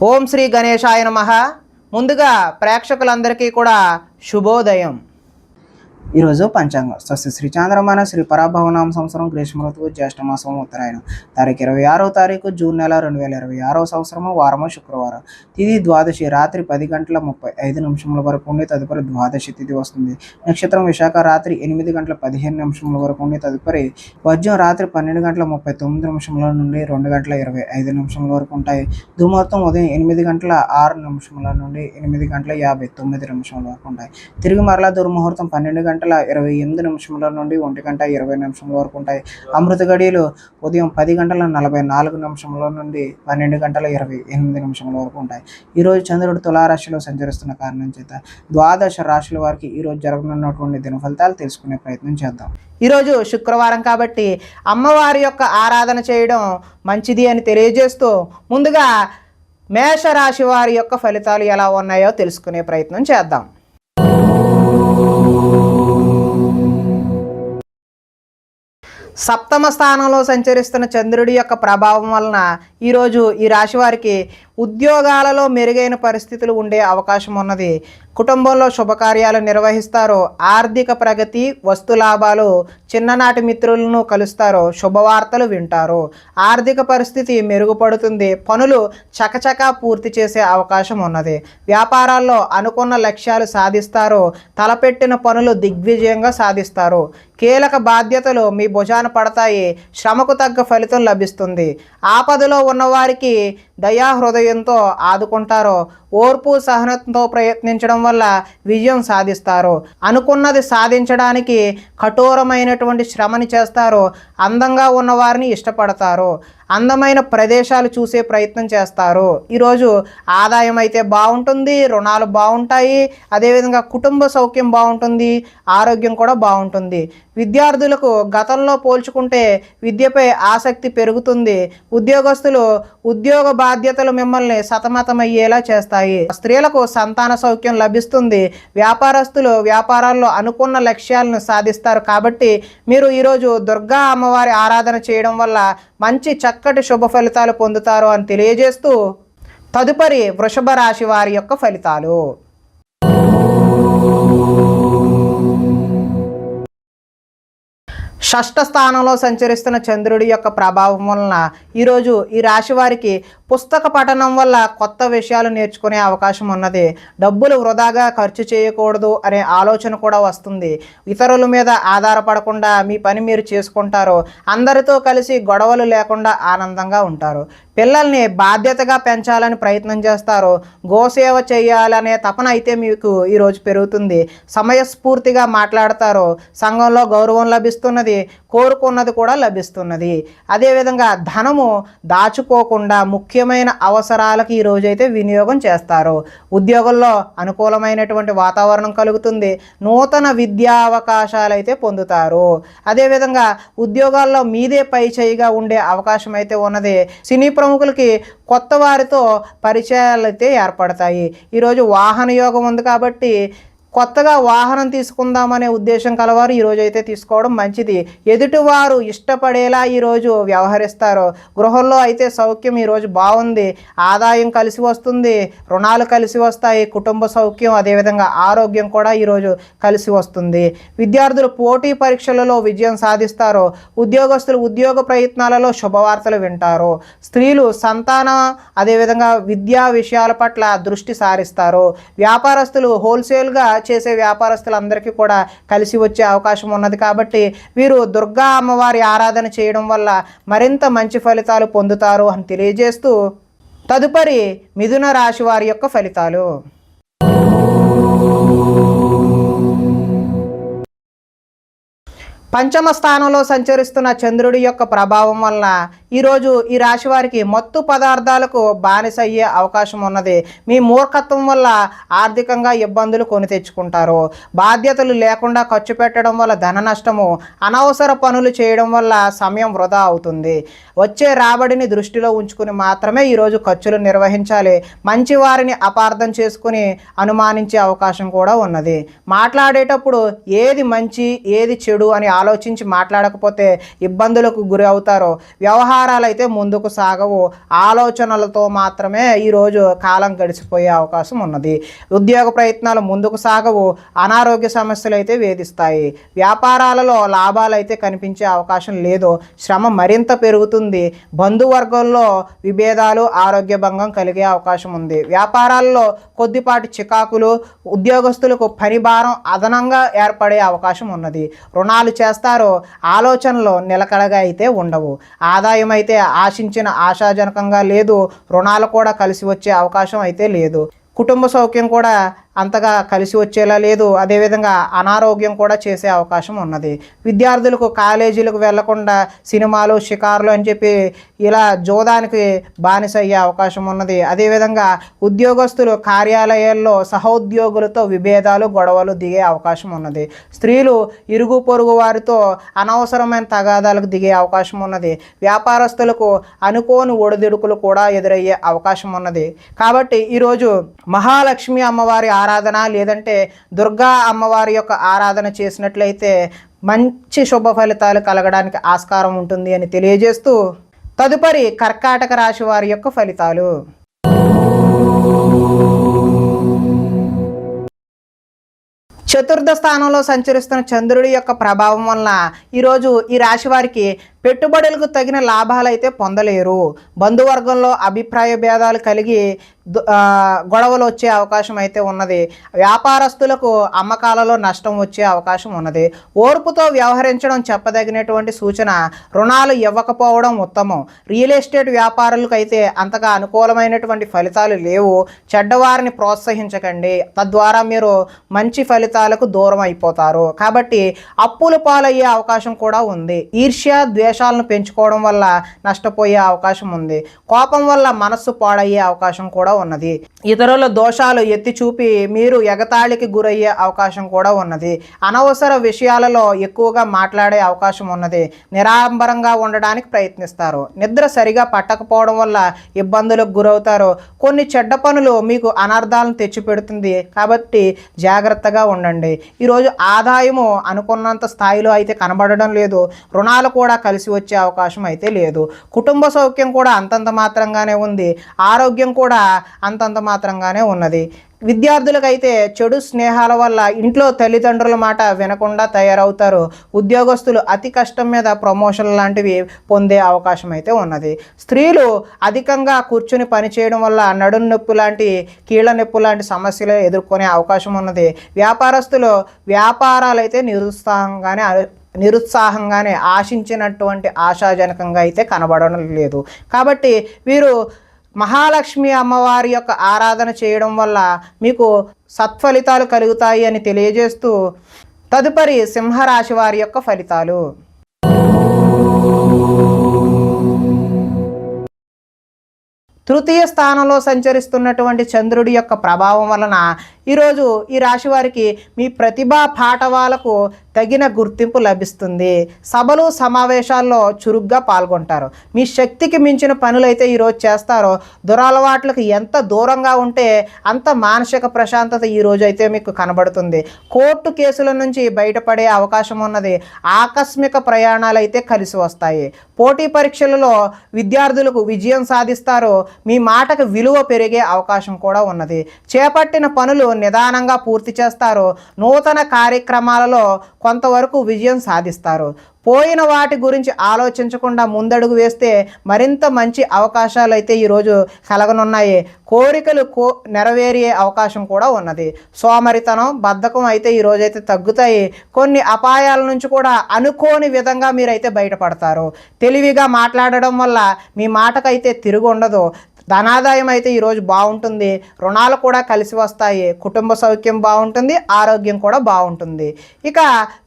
ఓం శ్రీ గణేశాయ నమః. ముందుగా ప్రేక్షకులందరికీ కూడా శుభోదయం. ఈరోజు పంచాంగం స్వస్తి శ్రీ చాంద్రమాన శ్రీ పరాభవనామ సంవత్సరం గ్రీష్మ ఋతువు జ్యేష్ఠమాసం ఉత్తరాయణం తారీఖు 26 జూన్ నెల 2026 సంవత్సరము వారము శుక్రవారం. తిథి ద్వాదశి రాత్రి 10:35 వరకు ఉండి తదుపరి ద్వాదశి తిథి వస్తుంది. నక్షత్రం విశాఖ రాత్రి 8:15 వరకు ఉండి తదుపరి వర్జం రాత్రి 12:39 నుండి 2:25 వరకు ఉంటాయి. దుర్ముహూర్తం ఉదయం 8:06 నుండి 8:59 వరకు ఉంటాయి. తిరిగి మరలా దుర్ముహూర్తం 12:28 నుండి 1:20 వరకు ఉంటాయి. అమృత గడియలు ఉదయం 10:44 నుండి 12:28 వరకు ఉంటాయి. ఈరోజు చంద్రుడు తులారాశిలో సంచరిస్తున్న కారణం చేత ద్వాదశ రాశుల వారికి ఈరోజు జరగనున్నటువంటి దిన ఫలితాలు తెలుసుకునే ప్రయత్నం చేద్దాం. ఈరోజు శుక్రవారం కాబట్టి అమ్మవారి యొక్క ఆరాధన చేయడం మంచిది అని తెలియజేస్తూ ముందుగా మేషరాశి వారి యొక్క ఫలితాలు ఎలా ఉన్నాయో తెలుసుకునే ప్రయత్నం చేద్దాం. సప్తమ స్థానంలో సంచరిస్తున్న చంద్రుడి యొక్క ప్రభావం వలన ఈరోజు ఈ రాశి వారికి ఉద్యోగాలలో మెరుగైన పరిస్థితులు ఉండే అవకాశం ఉన్నది. కుటుంబంలో శుభకార్యాలు నిర్వహిస్తారు. ఆర్థిక ప్రగతి, వస్తు లాభాలు, చిన్ననాటి మిత్రులను కలుస్తారు. శుభవార్తలు వింటారు. ఆర్థిక పరిస్థితి మెరుగుపడుతుంది. పనులు చకచకా పూర్తి చేసే అవకాశం ఉన్నది. వ్యాపారాల్లో అనుకున్న లక్ష్యాలు సాధిస్తారు. తలపెట్టిన పనులు దిగ్విజయంగా సాధిస్తారు. కీలక బాధ్యతలు మీ భుజాన పడతాయి. శ్రమకు తగ్గ ఫలితం లభిస్తుంది. ఆపదలో ఉన్నవారికి దయాహృదయంతో ఆదుకుంటారు. ఓర్పు సహనంతో ప్రయత్నించడం వల్ల విజయం సాధిస్తారు. అనుకున్నది సాధించడానికి కఠోరమైనటువంటి శ్రమని చేస్తారు. అందంగా ఉన్నవారిని ఇష్టపడతారు. అందమైన ప్రదేశాలు చూసే ప్రయత్నం చేస్తారు. ఈరోజు ఆదాయం అయితే బాగుంటుంది. రుణాలు బాగుంటాయి. అదేవిధంగా కుటుంబ సౌఖ్యం బాగుంటుంది. ఆరోగ్యం కూడా బాగుంటుంది. విద్యార్థులకు గతంలో పోల్చుకుంటే విద్యపై ఆసక్తి పెరుగుతుంది. ఉద్యోగస్తులు ఉద్యోగ బాధ్యతలు మిమ్మల్ని సతమతమయ్యేలా చేస్తాయి. స్త్రీలకు సంతాన సౌఖ్యం లభిస్తుంది. వ్యాపారస్తులు వ్యాపారాల్లో అనుకున్న లక్ష్యాలను సాధిస్తారు. కాబట్టి మీరు ఈరోజు దుర్గా అమ్మవారి ఆరాధన చేయడం వల్ల మంచి చక్కటి శుభ ఫలితాలు పొందుతారు అని తెలియజేస్తూ తదుపరి వృషభ రాశి వారి యొక్క ఫలితాలు. షష్ఠ స్థానంలో సంచరిస్తున్న చంద్రుడి యొక్క ప్రభావం వలన ఈరోజు ఈ రాశి వారికి పుస్తక పఠనం వల్ల కొత్త విషయాలు నేర్చుకునే అవకాశం ఉన్నది. డబ్బులు వృధాగా ఖర్చు చేయకూడదు అనే ఆలోచన కూడా వస్తుంది. ఇతరుల మీద ఆధారపడకుండా మీ పని మీరు చేసుకుంటారు. అందరితో కలిసి గొడవలు లేకుండా ఆనందంగా ఉంటారు. పిల్లల్ని బాధ్యతగా పెంచాలని ప్రయత్నం చేస్తారు. గోసేవ చేయాలనే తపన అయితే మీకు ఈరోజు పెరుగుతుంది. సమయస్ఫూర్తిగా మాట్లాడతారు. సంఘంలో గౌరవం లభిస్తున్నది. కోరుకున్నది కూడా లభిస్తున్నది. అదేవిధంగా ధనము దాచుకోకుండా ముఖ్యమైన అవసరాలకు ఈ రోజైతే వినియోగం చేస్తారు. ఉద్యోగంలో అనుకూలమైనటువంటి వాతావరణం కలుగుతుంది. నూతన విద్యా అవకాశాలు అయితే పొందుతారు. అదేవిధంగా ఉద్యోగాల్లో మీదే పై చేయిగా ఉండే అవకాశం అయితే ఉన్నది. సినీ ప్రముఖులకి కొత్త వారితో పరిచయాలు అయితే ఏర్పడతాయి. ఈరోజు వాహన యోగం ఉంది కాబట్టి కొత్తగా వాహనం తీసుకుందామనే ఉద్దేశం కలవారు ఈరోజు అయితే తీసుకోవడం మంచిది. ఎదుటివారు ఇష్టపడేలా ఈరోజు వ్యవహరిస్తారు. గృహంలో అయితే సౌఖ్యం ఈరోజు బాగుంది. ఆదాయం కలిసి వస్తుంది. రుణాలు కలిసి వస్తాయి. కుటుంబ సౌఖ్యం అదేవిధంగా ఆరోగ్యం కూడా ఈరోజు కలిసి వస్తుంది. విద్యార్థులు పోటీ పరీక్షలలో విజయం సాధిస్తారు. ఉద్యోగస్తులు ఉద్యోగ ప్రయత్నాలలో శుభవార్తలు వింటారు. స్త్రీలు సంతానం అదేవిధంగా విద్యా విషయాల పట్ల దృష్టి సారిస్తారు. వ్యాపారస్తులు హోల్సేల్గా చేసే వ్యాపారస్తులందరికీ కూడా కలిసి వచ్చే అవకాశం ఉన్నది. కాబట్టి వీరు దుర్గా అమ్మవారి ఆరాధన చేయడం వల్ల మరింత మంచి ఫలితాలు పొందుతారు అని తెలియజేస్తూ తదుపరి మిథున రాశి వారి యొక్క ఫలితాలు. పంచమ స్థానంలో సంచరిస్తున్న చంద్రుడి యొక్క ప్రభావం వలన ఈరోజు ఈ రాశి వారికి మత్తు పదార్థాలకు బానిస అయ్యే అవకాశం ఉన్నది. మీ మూర్ఖత్వం వల్ల ఆర్థికంగా ఇబ్బందులు కొని తెచ్చుకుంటారు. బాధ్యతలు లేకుండా ఖర్చు పెట్టడం వల్ల ధన నష్టము, అనవసర పనులు చేయడం వల్ల సమయం వృధా అవుతుంది. వచ్చే రాబడిని దృష్టిలో ఉంచుకుని మాత్రమే ఈరోజు ఖర్చులు నిర్వహించాలి. మంచి వారిని అపార్థం చేసుకుని అనుమానించే అవకాశం కూడా ఉన్నది. మాట్లాడేటప్పుడు ఏది మంచి ఏది చెడు అని ఆలోచించి మాట్లాడకపోతే ఇబ్బందులకు గురి అవుతారు. వ్యవహార వ్యవహారాలు అయితే ముందుకు సాగవు. ఆలోచనలతో మాత్రమే ఈరోజు కాలం గడిచిపోయే అవకాశం ఉన్నది. ఉద్యోగ ప్రయత్నాలు ముందుకు సాగవు. అనారోగ్య సమస్యలు అయితే వేధిస్తాయి. వ్యాపారాలలో లాభాలు అయితే కనిపించే అవకాశం లేదు. శ్రమ మరింత పెరుగుతుంది. బంధువర్గంలో విభేదాలు, ఆరోగ్య భంగం కలిగే అవకాశం ఉంది. వ్యాపారాల్లో కొద్దిపాటి చికాకులు, ఉద్యోగస్తులకు పని భారం అదనంగా ఏర్పడే అవకాశం ఉన్నది. రుణాలు చేస్తారో ఆలోచనలు నిలకడగా అయితే ఉండవు. ఆదాయం అయితే ఆశించిన ఆశాజనకంగా లేదు. రుణాలు కూడా కలిసి వచ్చే అవకాశం అయితే లేదు. కుటుంబ సౌఖ్యం కూడా అంతగా కలిసి వచ్చేలా లేదు. అదేవిధంగా అనారోగ్యం కూడా చేసే అవకాశం ఉన్నది. విద్యార్థులకు కాలేజీలకు వెళ్లకుండా సినిమాలు, షికారులు అని చెప్పి ఇలా జోదానికి బానిస అయ్యే అవకాశం ఉన్నది. అదేవిధంగా ఉద్యోగస్తులు కార్యాలయాల్లో సహోద్యోగులతో విభేదాలు, గొడవలు దిగే అవకాశం ఉన్నది. స్త్రీలు ఇరుగు పొరుగు వారితో అనవసరమైన తగాదాలకు దిగే అవకాశం ఉన్నది. వ్యాపారస్తులకు అనుకోని ఒడిదుడుకులు కూడా ఎదురయ్యే అవకాశం ఉన్నది. కాబట్టి ఈరోజు మహాలక్ష్మి అమ్మవారి ఆరాధన లేదంటే దుర్గా అమ్మవారి యొక్క ఆరాధన చేసినట్లయితే మంచి శుభ ఫలితాలు కలగడానికి ఆస్కారం ఉంటుంది అని తెలియజేస్తూ తదుపరి కర్కాటక రాశి వారి యొక్క ఫలితాలు. చతుర్థ స్థానంలో సంచరిస్తున్న చంద్రుడి యొక్క ప్రభావం వలన ఈరోజు ఈ రాశి వారికి పెట్టుబడులకు తగిన లాభాలు అయితే పొందలేరు. బంధువర్గంలో అభిప్రాయ భేదాలు కలిగి గొడవలు వచ్చే అవకాశం అయితే ఉన్నది. వ్యాపారస్తులకు అమ్మకాలలో నష్టం వచ్చే అవకాశం ఉన్నది. ఓర్పుతో వ్యవహరించడం చెప్పదగినటువంటి సూచన. రుణాలు ఇవ్వకపోవడం ఉత్తమం. రియల్ ఎస్టేట్ వ్యాపారులకు అయితే అంతగా అనుకూలమైనటువంటి ఫలితాలు లేవు. చెడ్డవారిని ప్రోత్సహించకండి, తద్వారా మీరు మంచి ఫలితాలకు దూరం అయిపోతారు. కాబట్టి అప్పుల పాలయ్యే అవకాశం కూడా ఉంది. ఈర్ష్య, ద్వేషాలను పెంచుకోవడం వల్ల నష్టపోయే అవకాశం ఉంది. కోపం వల్ల మనస్సు పాడయ్యే అవకాశం కూడా ఉన్నది. ఇతరుల దోషాలు ఎత్తి చూపి మీరు ఎగతాళికి గురయ్యే అవకాశం కూడా ఉన్నది. అనవసర విషయాలలో ఎక్కువగా మాట్లాడే అవకాశం ఉన్నది. నిరాడంబరంగా ఉండడానికి ప్రయత్నిస్తారు. నిద్ర సరిగా పట్టకపోవడం వల్ల ఇబ్బందులకు గురవుతారు. కొన్ని చెడ్డ పనులు మీకు అనర్థాలను తెచ్చిపెడుతుంది. కాబట్టి జాగ్రత్తగా ఉండండి. ఈరోజు ఆదాయము అనుకున్నంత స్థాయిలో అయితే కనబడడం లేదు. రుణాలు కూడా కలిసి వచ్చే అవకాశం అయితే లేదు. కుటుంబ సౌఖ్యం కూడా అంతంత మాత్రంగానే ఉంది. ఆరోగ్యం కూడా అంతంత మాత్రంగానే ఉన్నది. విద్యార్థులకైతే చెడు స్నేహాల వల్ల ఇంట్లో తల్లిదండ్రుల మాట వినకుండా తయారవుతారు. ఉద్యోగస్తులు అతి కష్టం మీద ప్రమోషన్ లాంటివి పొందే అవకాశం అయితే ఉన్నది. స్త్రీలు అధికంగా కూర్చుని పనిచేయడం వల్ల నడుం నొప్పి లాంటి, కీళ్ళ నొప్పి లాంటి సమస్యలు ఎదుర్కొనే అవకాశం ఉన్నది. వ్యాపారస్తులు వ్యాపారాలు అయితే నిరుత్సాహంగానే ఆశించినటువంటి ఆశాజనకంగా అయితే కనబడడం లేదు. కాబట్టి వీరు మహాలక్ష్మి అమ్మవారి యొక్క ఆరాధన చేయడం వల్ల మీకు సత్ఫలితాలు కలుగుతాయి అని తెలియజేస్తూ తదుపరి సింహరాశి వారి యొక్క ఫలితాలు. తృతీయ స్థానంలో సంచరిస్తున్నటువంటి చంద్రుడి యొక్క ప్రభావం వలన ఈరోజు ఈ రాశి వారికి మీ ప్రతిభా పాఠవాలకు తగిన గుర్తింపు లభిస్తుంది. సభలు, సమావేశాల్లో చురుగ్గా పాల్గొంటారు. మీ శక్తికి మించిన పనులైతే ఈరోజు చేస్తారో. దురలవాట్లకు ఎంత దూరంగా ఉంటే అంత మానసిక ప్రశాంతత ఈరోజు అయితే మీకు కనబడుతుంది. కోర్టు కేసుల నుంచి బయటపడే అవకాశం ఉన్నది. ఆకస్మిక ప్రయాణాలు అయితే కలిసి వస్తాయి. పోటీ పరీక్షలలో విద్యార్థులకు విజయం సాధిస్తారు. మీ మాటకు విలువ పెరిగే అవకాశం కూడా ఉన్నది. చేపట్టిన పనులు నిదానంగా పూర్తి చేస్తారు. నూతన కార్యక్రమాలలో కొంతవరకు విజయం సాధిస్తారు. పోయిన వాటి గురించి ఆలోచించకుండా ముందడుగు వేస్తే మరింత మంచి అవకాశాలు అయితే ఈరోజు కలగనున్నాయి. కోరికలు నెరవేరే అవకాశం కూడా ఉన్నది. సోమరితనం, బద్ధకం అయితే ఈరోజైతే తగ్గుతాయి. కొన్ని అపాయాల నుంచి కూడా అనుకోని విధంగా మీరైతే బయటపడతారు. తెలివిగా మాట్లాడడం వల్ల మీ మాటకైతే తిరుగు ఉండదు. ధనాదాయం అయితే ఈరోజు బాగుంటుంది. రుణాలు కూడా కలిసి వస్తాయి. కుటుంబ సౌఖ్యం బాగుంటుంది. ఆరోగ్యం కూడా బాగుంటుంది. ఇక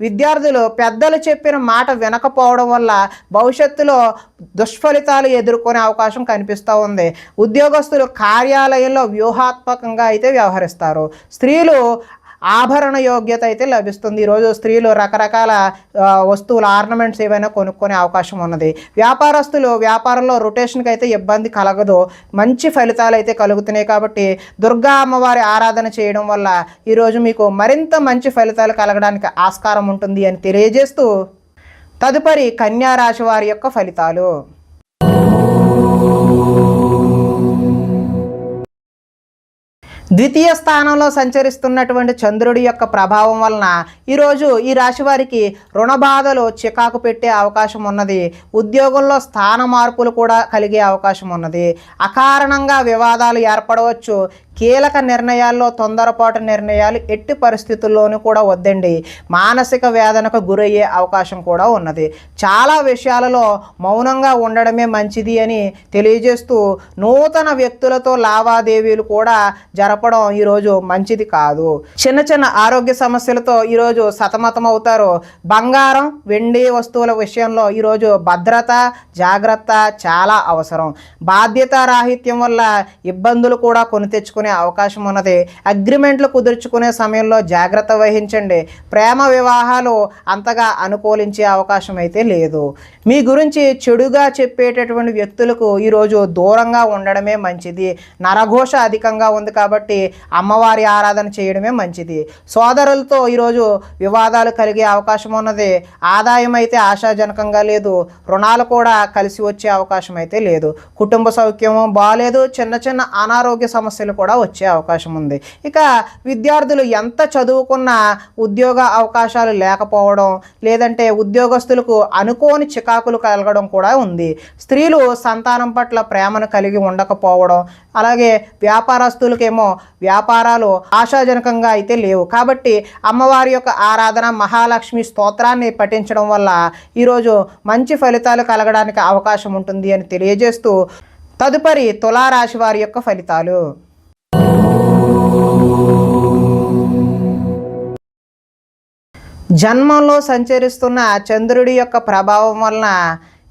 విద్యార్థులు పెద్దలు చెప్పిన మాట వినకపోవడం వల్ల భవిష్యత్తులో దుష్ఫలితాలు ఎదుర్కొనే అవకాశం కనిపిస్తూ ఉంది. ఉద్యోగస్తులు కార్యాలయంలో వ్యూహాత్మకంగా అయితే వ్యవహరిస్తారు. స్త్రీలు ఆభరణ యోగ్యత అయితే లభిస్తుంది. ఈరోజు స్త్రీలు రకరకాల వస్తువులు, ఆర్నమెంట్స్ ఏవైనా కొనుక్కునే అవకాశం ఉన్నది. వ్యాపారస్తులు వ్యాపారంలో రొటేషన్కి అయితే ఇబ్బంది కలగదు. మంచి ఫలితాలు అయితే కలుగుతున్నాయి. కాబట్టి దుర్గా అమ్మవారి ఆరాధన చేయడం వల్ల ఈరోజు మీకు మరింత మంచి ఫలితాలు కలగడానికి ఆస్కారం ఉంటుంది అని తెలియజేస్తూ తదుపరి కన్యా రాశి వారి యొక్క ఫలితాలు. ద్వితీయ స్థానంలో సంచరిస్తున్నటువంటి చంద్రుడి యొక్క ప్రభావం వలన ఈరోజు ఈ రాశి వారికి రుణ బాధలు చికాకు పెట్టే అవకాశం ఉన్నది. ఉద్యోగంలో స్థాన మార్పులు కూడా కలిగే అవకాశం ఉన్నది. అకారణంగా వివాదాలు ఏర్పడవచ్చు. కీలక నిర్ణయాల్లో తొందరపాటు నిర్ణయాలు ఎట్టి పరిస్థితుల్లోనూ కూడా వద్దండి. మానసిక వేదనకు గురయ్యే అవకాశం కూడా ఉన్నది. చాలా విషయాలలో మౌనంగా ఉండడమే మంచిది అని తెలియజేస్తూ నూతన వ్యక్తులతో లావాదేవీలు కూడా జరపడం ఈరోజు మంచిది కాదు. చిన్న చిన్న ఆరోగ్య సమస్యలతో ఈరోజు సతమతం అవుతారు. బంగారం వెండి వస్తువుల విషయంలో ఈరోజు భద్రత జాగ్రత్త చాలా అవసరం. బాధ్యత రాహిత్యం వల్ల ఇబ్బందులు కూడా కొని తెచ్చుకునే అవకాశం ఉన్నది. అగ్రిమెంట్లు కుదుర్చుకునే సమయంలో జాగ్రత్త వహించండి. ప్రేమ వివాహాలు అంతగా అనుకూలించే అవకాశం అయితే లేదు. మీ గురించి చెడుగా చెప్పేటటువంటి వ్యక్తులకు ఈరోజు దూరంగా ఉండడమే మంచిది. నరఘోష అధికంగా ఉంది కాబట్టి అమ్మవారి ఆరాధన చేయడమే మంచిది. సోదరులతో ఈరోజు వివాదాలు కలిగే అవకాశం ఉన్నది. ఆదాయం అయితే ఆశాజనకంగా లేదు. రుణాలు కూడా కలిసి వచ్చే అవకాశం అయితే లేదు. కుటుంబ సౌఖ్యము బాలేదు. చిన్న చిన్న అనారోగ్య సమస్యలు కూడా వచ్చే అవకాశం ఉంది. ఇక విద్యార్థులు ఎంత చదువుకున్నా ఉద్యోగ అవకాశాలు లేకపోవడం, లేదంటే ఉద్యోగస్తులకు అనుకోని చికాకులు కలగడం కూడా ఉంది. స్త్రీలు సంతానం పట్ల ప్రేమను కలిగి ఉండకపోవడం, అలాగే వ్యాపారస్తులకేమో వ్యాపారాలు ఆశాజనకంగా అయితే లేవు. కాబట్టి అమ్మవారి యొక్క ఆరాధన మహాలక్ష్మి స్తోత్రాన్ని పఠించడం వల్ల ఈరోజు మంచి ఫలితాలు కలగడానికి అవకాశం ఉంటుంది అని తెలియజేస్తూ తదుపరి తులారాశి వారి యొక్క ఫలితాలు. జన్మంలో సంచరిస్తున్న చంద్రుడి యొక్క ప్రభావం వలన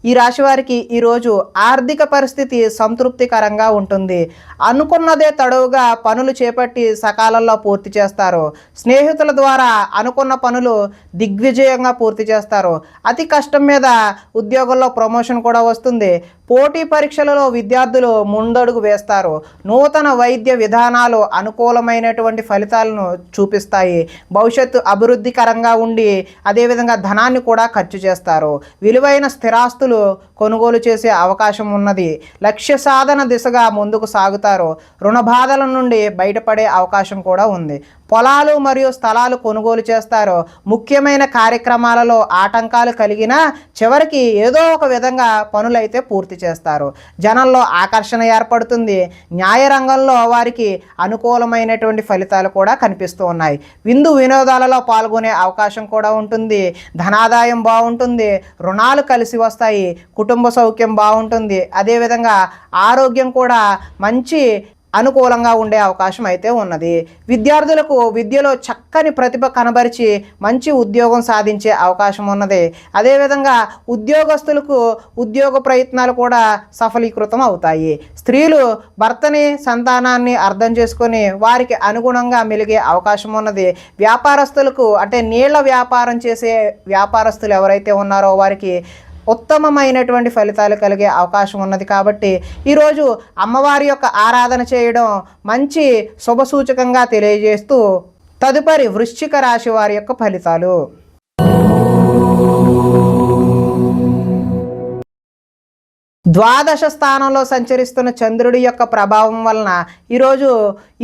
ఈ రాశి వారికి ఈరోజు ఆర్థిక పరిస్థితి సంతృప్తికరంగా ఉంటుంది. అనుకున్నదే తడవుగా పనులు చేపట్టి సకాలంలో పూర్తి చేస్తారు. స్నేహితుల ద్వారా అనుకున్న పనులు దిగ్విజయంగా పూర్తి చేస్తారు. అతి కష్టం మీద ఉద్యోగంలో ప్రమోషన్ కూడా వస్తుంది. పోటీ పరీక్షలలో విద్యార్థులు ముందడుగు వేస్తారు. నూతన వైద్య విధానాలు అనుకూలమైనటువంటి ఫలితాలను చూపిస్తాయి. భవిష్యత్తు అభివృద్ధికరంగా ఉండి అదేవిధంగా ధనాన్ని కూడా ఖర్చు చేస్తారు. విలువైన స్థిరాస్తులు కొనుగోలు చేసే అవకాశం ఉన్నది. లక్ష్య సాధన దిశగా ముందుకు సాగుతారు. రుణ బాధల నుండి బయటపడే అవకాశం కూడా ఉంది. పొలాలు మరియు స్థలాలు కొనుగోలు చేస్తారు. ముఖ్యమైన కార్యక్రమాలలో ఆటంకాలు కలిగినా చివరికి ఏదో ఒక విధంగా పనులైతే పూర్తి చేస్తారు. జనంలో ఆకర్షణ ఏర్పడుతుంది. న్యాయ రంగంలో వారికి అనుకూలమైనటువంటి ఫలితాలు కూడా కనిపిస్తూ ఉన్నాయి. విందు వినోదాలలో పాల్గొనే అవకాశం కూడా ఉంటుంది. ధనాదాయం బాగుంటుంది. రుణాలు కలిసి వస్తాయి. కుటుంబ సౌఖ్యం బాగుంటుంది. అదేవిధంగా ఆరోగ్యం కూడా మంచి అనుకూలంగా ఉండే అవకాశం అయితే ఉన్నది. విద్యార్థులకు విద్యలో చక్కని ప్రతిభ కనబరిచి మంచి ఉద్యోగం సాధించే అవకాశం ఉన్నది. అదేవిధంగా ఉద్యోగస్తులకు ఉద్యోగ ప్రయత్నాలు కూడా సఫలీకృతం అవుతాయి. స్త్రీలు భర్తని సంతానాన్ని అర్థం చేసుకొని వారికి అనుగుణంగా మెలిగే అవకాశం ఉన్నది. వ్యాపారస్తులకు అంటే నీళ్ల వ్యాపారం చేసే వ్యాపారస్తులు ఎవరైతే ఉన్నారో వారికి ఉత్తమమైనటువంటి ఫలితాలు కలిగే అవకాశం ఉన్నది. కాబట్టి ఈరోజు అమ్మవారి యొక్క ఆరాధన చేయడం మంచి శుభసూచకంగా తెలియజేస్తూ తదుపరి వృశ్చిక రాశి వారి యొక్క ఫలితాలు. ద్వాదశ స్థానంలో సంచరిస్తున్న చంద్రుడి యొక్క ప్రభావం వలన ఈరోజు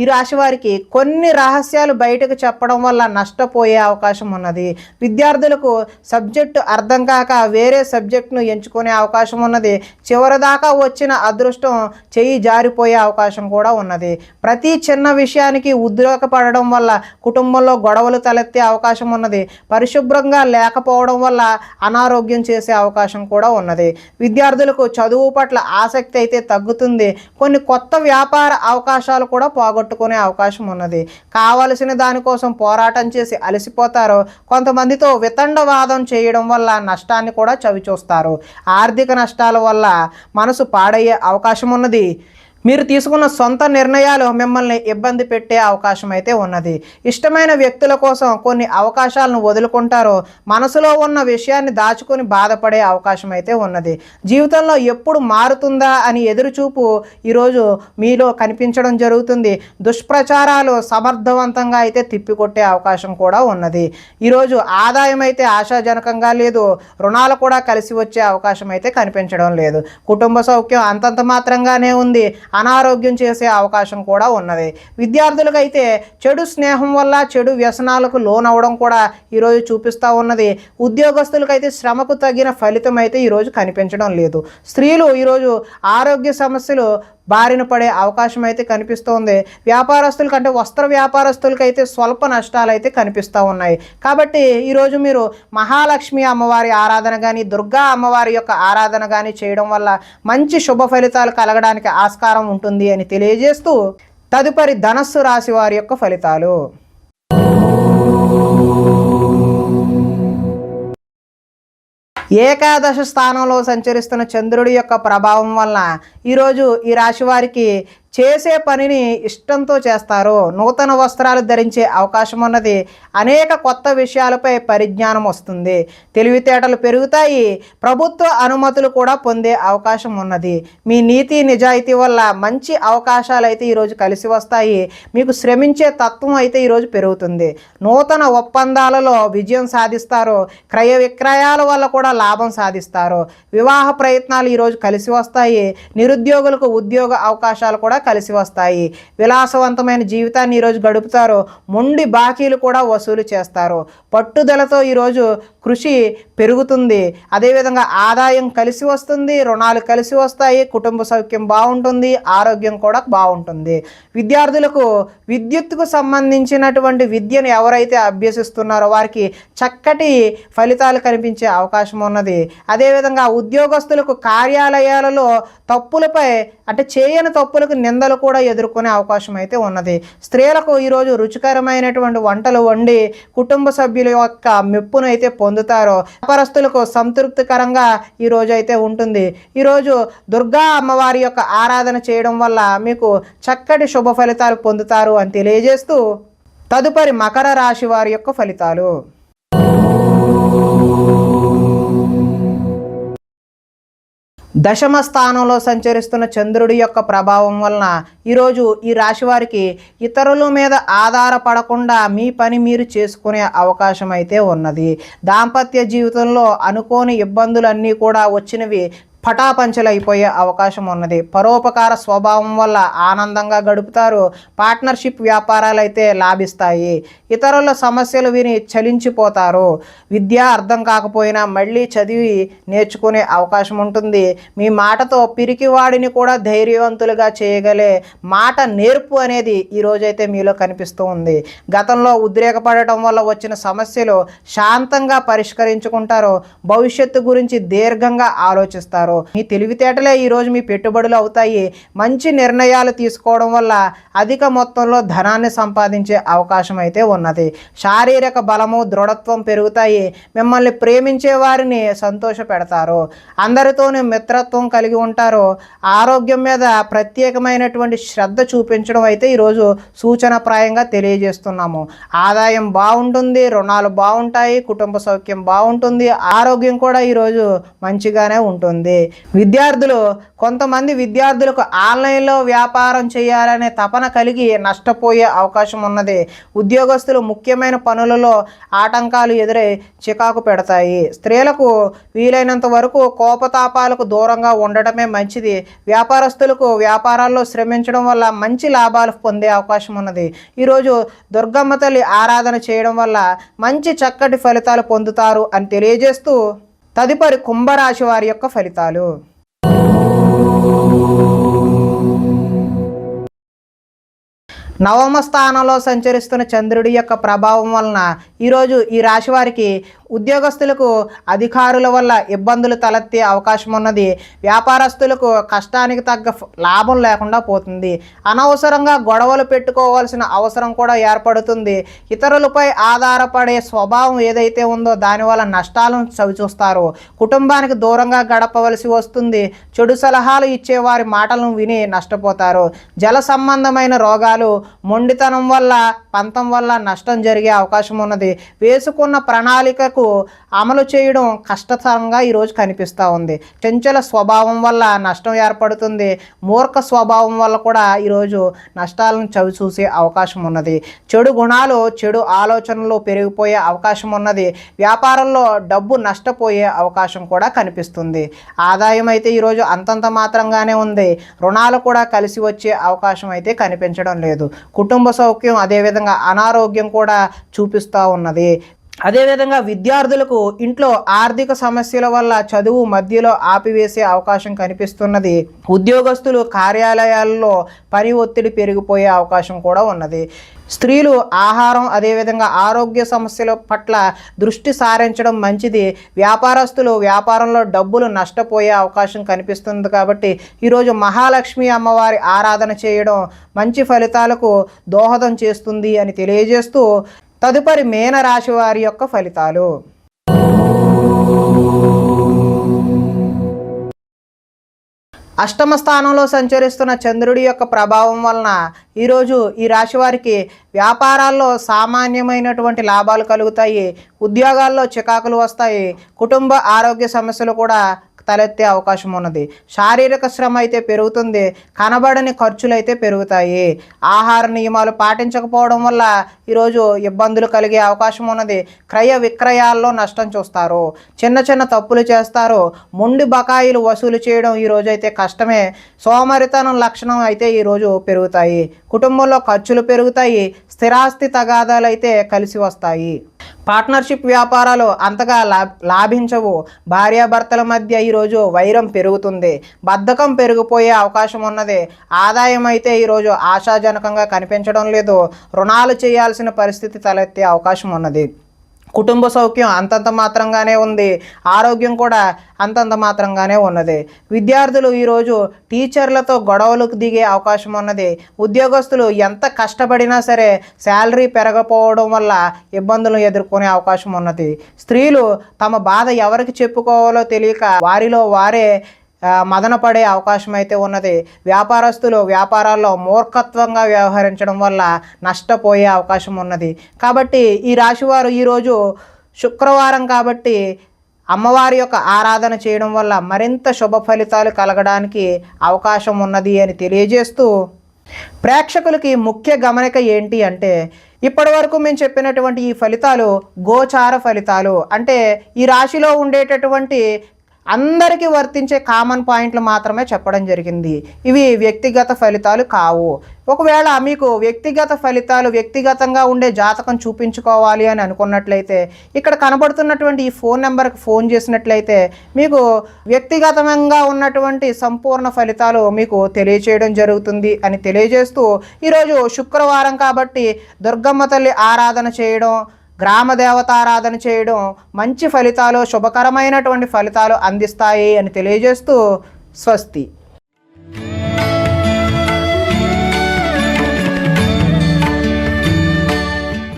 ఈ రాశి వారికి కొన్ని రహస్యాలు బయటకు చెప్పడం వల్ల నష్టపోయే అవకాశం ఉన్నది. విద్యార్థులకు సబ్జెక్టు అర్థం కాక వేరే సబ్జెక్టును ఎంచుకునే అవకాశం ఉన్నది. చివరిదాకా వచ్చిన అదృష్టం చెయ్యి జారిపోయే అవకాశం కూడా ఉన్నది. ప్రతి చిన్న విషయానికి ఉద్రేకపడడం వల్ల కుటుంబంలో గొడవలు తలెత్తే అవకాశం ఉన్నది. పరిశుభ్రంగా లేకపోవడం వల్ల అనారోగ్యం చేసే అవకాశం కూడా ఉన్నది. విద్యార్థులకు చదువు పట్ల ఆసక్తి అయితే తగ్గుతుంది. కొన్ని కొత్త వ్యాపార అవకాశాలు కూడా పోగొట్టుకునే అవకాశం ఉన్నది. కావలసిన దానికోసం పోరాటం చేసి అలసిపోతారు. కొంతమందితో వితండవాదం చేయడం వల్ల నష్టాన్ని కూడా చవిచూస్తారు. ఆర్థిక నష్టాల వల్ల మనసు పాడయ్యే అవకాశం ఉన్నది. మీరు తీసుకున్న సొంత నిర్ణయాలు మిమ్మల్ని ఇబ్బంది పెట్టే అవకాశం అయితే ఉన్నది. ఇష్టమైన వ్యక్తుల కోసం కొన్ని అవకాశాలను వదులుకుంటారు. మనసులో ఉన్న విషయాన్ని దాచుకొని బాధపడే అవకాశం అయితే ఉన్నది. జీవితంలో ఎప్పుడు మారుతుందా అని ఎదురుచూపు ఈరోజు మీలో కనిపించడం జరుగుతుంది. దుష్ప్రచారాలు సమర్థవంతంగా అయితే తిప్పికొట్టే అవకాశం కూడా ఉన్నది. ఈరోజు ఆదాయం అయితే ఆశాజనకంగా లేదు. రుణాలు కూడా కలిసి వచ్చే అవకాశం అయితే కనిపించడం లేదు. కుటుంబ సౌఖ్యం అంతంత మాత్రంగానే ఉంది. అనారోగ్యం చేసే అవకాశం కూడా ఉన్నది. విద్యార్థులకైతే చెడు స్నేహం వల్ల చెడు వ్యసనాలకు లోనవడం కూడా ఈరోజు చూపిస్తూ ఉన్నది. ఉద్యోగస్తులకైతే శ్రమకు తగిన ఫలితం అయితే ఈరోజు కనిపించడం లేదు. స్త్రీలు ఈరోజు ఆరోగ్య సమస్యలు బారిన పడే అవకాశం అయితే కనిపిస్తోంది. వ్యాపారస్తుల కంటే వస్త్ర వ్యాపారస్తులకైతే స్వల్ప నష్టాలు అయితే కనిపిస్తూ ఉన్నాయి. కాబట్టి ఈరోజు మీరు మహాలక్ష్మి అమ్మవారి ఆరాధన కానీ దుర్గా అమ్మవారి యొక్క ఆరాధన కానీ చేయడం వల్ల మంచి శుభ ఫలితాలు కలగడానికి ఆస్కారం ఉంటుంది అని తెలియజేస్తూ తదుపరి ధనస్సు రాశి వారి యొక్క ఫలితాలు. ఏకాదశ స్థానంలో సంచరిస్తున్న చంద్రుడి యొక్క ప్రభావం వలన ఈరోజు ఈ రాశి వారికి చేసే పనిని ఇష్టంతో చేస్తారు. నూతన వస్త్రాలు ధరించే అవకాశం ఉన్నది. అనేక కొత్త విషయాలపై పరిజ్ఞానం వస్తుంది. తెలివితేటలు పెరుగుతాయి. ప్రభుత్వ అనుమతులు కూడా పొందే అవకాశం ఉన్నది. మీ నీతి నిజాయితీ వల్ల మంచి అవకాశాలు అయితే ఈరోజు కలిసి వస్తాయి. మీకు శ్రమించే తత్వం అయితే ఈరోజు పెరుగుతుంది. నూతన ఒప్పందాలలో విజయం సాధిస్తారు. క్రయ విక్రయాల వల్ల కూడా లాభం సాధిస్తారు. వివాహ ప్రయత్నాలు ఈరోజు కలిసి వస్తాయి. నిరుద్యోగులకు ఉద్యోగ అవకాశాలు కూడా కలిసి వస్తాయి. విలాసవంతమైన జీవితాన్ని ఈరోజు గడుపుతారు. మొండి బాకీలు కూడా వసూలు చేస్తారు. పట్టుదలతో ఈరోజు కృషి పెరుగుతుంది. అదేవిధంగా ఆదాయం కలిసి వస్తుంది. రుణాలు కలిసి వస్తాయి. కుటుంబ సౌఖ్యం బాగుంటుంది. ఆరోగ్యం కూడా బాగుంటుంది. విద్యార్థులకు విద్యుత్తుకు సంబంధించినటువంటి విద్యను ఎవరైతే అభ్యసిస్తున్నారో వారికి చక్కటి ఫలితాలు కనిపించే అవకాశం ఉన్నది. అదేవిధంగా ఉద్యోగస్తులకు కార్యాలయాలలో తప్పులపై అంటే చేయని తప్పులకు నిందలు కూడా ఎదుర్కొనే అవకాశం అయితే ఉన్నది. స్త్రీలకు ఈరోజు రుచికరమైనటువంటి వంటలు వండి కుటుంబ సభ్యుల యొక్క మెప్పును అయితే పొందుతారు. వ్యాపారస్తులకు సంతృప్తికరంగా ఈరోజు అయితే ఉంటుంది. ఈరోజు దుర్గా అమ్మవారి యొక్క ఆరాధన చేయడం వల్ల మీకు చక్కటి శుభ ఫలితాలు పొందుతారు అని తెలియజేస్తూ తదుపరి మకర రాశి వారి యొక్క ఫలితాలు. దశమ స్థానంలో సంచరిస్తున్న చంద్రుడి యొక్క ప్రభావం వలన ఈరోజు ఈ రాశి వారికి ఇతరుల మీద ఆధారపడకుండా మీ పని మీరు చేసుకునే అవకాశం అయితే ఉన్నది. దాంపత్య జీవితంలో అనుకోని ఇబ్బందులన్నీ కూడా వచ్చినవి పటాపంచలైపోయే అవకాశం ఉన్నది. పరోపకార స్వభావం వల్ల ఆనందంగా గడుపుతారు. పార్ట్నర్షిప్ వ్యాపారాలు అయితే లాభిస్తాయి. ఇతరుల సమస్యలు విని చలించిపోతారు. విద్య అర్థం కాకపోయినా మళ్ళీ చదివి నేర్చుకునే అవకాశం ఉంటుంది. మీ మాటతో పిరికివాడిని కూడా ధైర్యవంతులుగా చేయగలే మాట నేర్పు అనేది ఈరోజైతే మీలో కనిపిస్తూ ఉంది. గతంలో ఉద్రేకపడటం వల్ల వచ్చిన సమస్యలు శాంతంగా పరిష్కరించుకుంటారు. భవిష్యత్తు గురించి దీర్ఘంగా ఆలోచిస్తారు. మీ తెలివితేటలే ఈరోజు మీ పెట్టుబడులు అవుతాయి. మంచి నిర్ణయాలు తీసుకోవడం వల్ల అధిక మొత్తంలో ధనాన్ని సంపాదించే అవకాశం అయితే ఉన్నది. శారీరక బలము దృఢత్వం పెరుగుతాయి. మిమ్మల్ని ప్రేమించే వారిని సంతోష పెడతారు. అందరితోనే మిత్రత్వం కలిగి ఉంటారు. ఆరోగ్యం మీద ప్రత్యేకమైనటువంటి శ్రద్ధ చూపించడం అయితే ఈరోజు సూచనప్రాయంగా తెలియజేస్తున్నాము. ఆదాయం బాగుంటుంది. రుణాలు బాగుంటాయి. కుటుంబ సౌఖ్యం బాగుంటుంది. ఆరోగ్యం కూడా ఈరోజు మంచిగానే ఉంటుంది. కొంతమంది విద్యార్థులకు ఆన్లైన్లో వ్యాపారం చేయాలనే తపన కలిగి నష్టపోయే అవకాశం ఉన్నది. ఉద్యోగస్తులు ముఖ్యమైన పనులలో ఆటంకాలు ఎదురై చికాకు పెడతాయి. స్త్రీలకు వీలైనంత వరకు కోపతాపాలకు దూరంగా ఉండటమే మంచిది. వ్యాపారస్తులకు వ్యాపారాల్లో శ్రమించడం వల్ల మంచి లాభాలు పొందే అవకాశం ఉన్నది. ఈరోజు దుర్గమ్మ తల్లి ఆరాధన చేయడం వల్ల మంచి చక్కటి ఫలితాలు పొందుతారు అని తెలియజేస్తూ తదుపరి కుంభరాశి వారి యొక్క ఫలితాలు. నవమ స్థానంలో సంచరిస్తున్న చంద్రుడి యొక్క ప్రభావం వలన ఈరోజు ఈ రాశి వారికి ఉద్యోగస్తులకు అధికారుల వల్ల ఇబ్బందులు తలెత్తే అవకాశం ఉన్నది. వ్యాపారస్తులకు కష్టానికి తగ్గ లాభం లేకుండా పోతుంది. అనవసరంగా గొడవలు పెట్టుకోవాల్సిన అవసరం కూడా ఏర్పడుతుంది. ఇతరులపై ఆధారపడే స్వభావం ఏదైతే ఉందో దానివల్ల నష్టాలను చవిచూస్తారు. కుటుంబానికి దూరంగా గడపవలసి వస్తుంది. చెడు సలహాలు ఇచ్చే వారి మాటలను విని నష్టపోతారు. జల సంబంధమైన రోగాలు మొండితనం వల్ల పంతం వల్ల నష్టం జరిగే అవకాశం ఉన్నది. వేసుకున్న ప్రణాళికకు మేరకు అమలు చేయడం కష్టతరంగా ఈరోజు కనిపిస్తూ ఉంది. చంచల స్వభావం వల్ల నష్టం ఏర్పడుతుంది. మూర్ఖ స్వభావం వల్ల కూడా ఈరోజు నష్టాలను చవి చూసే అవకాశం ఉన్నది. చెడు గుణాలు, చెడు ఆలోచనలు పెరిగిపోయే అవకాశం ఉన్నది. వ్యాపారంలో డబ్బు నష్టపోయే అవకాశం కూడా కనిపిస్తుంది. ఆదాయం అయితే ఈరోజు అంతంత మాత్రంగానే ఉంది. రుణాలు కూడా కలిసి వచ్చే అవకాశం అయితే కనిపించడం లేదు. కుటుంబ సౌఖ్యం, అదేవిధంగా అనారోగ్యం కూడా చూపిస్తూ ఉన్నది. అదేవిధంగా విద్యార్థులకు ఇంట్లో ఆర్థిక సమస్యల వల్ల చదువు మధ్యలో ఆపివేసే అవకాశం కనిపిస్తున్నది. ఉద్యోగస్తులు కార్యాలయాల్లో పని ఒత్తిడి పెరిగిపోయే అవకాశం కూడా ఉన్నది. స్త్రీలు ఆహారం, అదేవిధంగా ఆరోగ్య సమస్యల పట్ల దృష్టి సారించడం మంచిది. వ్యాపారస్తులు వ్యాపారంలో డబ్బులు నష్టపోయే అవకాశం కనిపిస్తుంది. కాబట్టి ఈరోజు మహాలక్ష్మి అమ్మవారి ఆరాధన చేయడం మంచి ఫలితాలకు దోహదం చేస్తుంది అని తెలియజేస్తూ, తదుపరి మీనరాశి వారి యొక్క ఫలితాలు. అష్టమ స్థానంలో సంచరిస్తున్న చంద్రుడి యొక్క ప్రభావం వలన ఈరోజు ఈ రాశి వారికి వ్యాపారాల్లో సామాన్యమైనటువంటి లాభాలు కలుగుతాయి. ఉద్యోగాల్లో చికాకులు వస్తాయి. కుటుంబ ఆరోగ్య సమస్యలు కూడా తలెత్తే అవకాశం ఉన్నది. శారీరక శ్రమ అయితే పెరుగుతుంది. కనబడని ఖర్చులు అయితే పెరుగుతాయి. ఆహార నియమాలు పాటించకపోవడం వల్ల ఈరోజు ఇబ్బందులు కలిగే అవకాశం ఉన్నది. క్రయ విక్రయాల్లో నష్టం చూస్తారు. చిన్న చిన్న తప్పులు చేస్తారు. మొండి బకాయిలు వసూలు చేయడం ఈరోజు అయితే కష్టమే. సోమరితనం లక్షణం అయితే ఈరోజు పెరుగుతాయి. కుటుంబంలో ఖర్చులు పెరుగుతాయి. స్థిరాస్తి తగాదాలు అయితే కలిసి వస్తాయి. పార్ట్నర్షిప్ వ్యాపారాలు అంతగా లాభించవు. భార్యాభర్తల మధ్య ఈరోజు వైరం పెరుగుతుంది. బద్ధకం పెరిగిపోయే అవకాశం ఉన్నది. ఆదాయం అయితే ఈరోజు ఆశాజనకంగా కనిపించడం లేదు. రుణాలు చేయాల్సిన పరిస్థితి తలెత్తే అవకాశం ఉన్నది. కుటుంబ సౌఖ్యం అంతంత మాత్రంగానే ఉంది. ఆరోగ్యం కూడా అంతంత మాత్రంగానే ఉన్నది. విద్యార్థులు ఈరోజు టీచర్లతో గొడవలకు దిగే అవకాశం ఉన్నది. ఉద్యోగస్తులు ఎంత కష్టపడినా సరే శాలరీ పెరగకపోవడం వల్ల ఇబ్బందులు ఎదుర్కొనే అవకాశం ఉన్నది. స్త్రీలు తమ బాధ ఎవరికి చెప్పుకోవాలో తెలియక వారిలో వారే మదన పడే అవకాశం అయితే ఉన్నది. వ్యాపారస్తులు వ్యాపారాల్లో మూర్ఖత్వంగా వ్యవహరించడం వల్ల నష్టపోయే అవకాశం ఉన్నది. కాబట్టి ఈ రాశివారు ఈరోజు శుక్రవారం కాబట్టి అమ్మవారి యొక్క ఆరాధన చేయడం వల్ల మరింత శుభ ఫలితాలు కలగడానికి అవకాశం ఉన్నది అని తెలియజేస్తూ, ప్రేక్షకులకి ముఖ్య గమనిక ఏంటి అంటే, ఇప్పటి వరకు మేము చెప్పినటువంటి ఈ ఫలితాలు గోచార ఫలితాలు. అంటే ఈ రాశిలో ఉండేటటువంటి అందరికీ వర్తించే కామన్ పాయింట్లు మాత్రమే చెప్పడం జరిగింది. ఇవి వ్యక్తిగత ఫలితాలు కావు. ఒకవేళ మీకు వ్యక్తిగత ఫలితాలు, వ్యక్తిగతంగా ఉండే జాతకం చూపించుకోవాలి అని అనుకున్నట్లయితే ఇక్కడ కనబడుతున్నటువంటి ఈ ఫోన్ నెంబర్కి ఫోన్ చేసినట్లయితే మీకు వ్యక్తిగతంగా ఉన్నటువంటి సంపూర్ణ ఫలితాలు మీకు తెలియచేయడం జరుగుతుంది అని తెలియజేస్తూ, ఈరోజు శుక్రవారం కాబట్టి దుర్గమ్మ తల్లి ఆరాధన చేయడం, గ్రామ దేవతారాధన చేయడం మంచి ఫలితాలు, శుభకరమైనటువంటి ఫలితాలు అందిస్తాయి అని తెలియజేస్తూ స్వస్తి.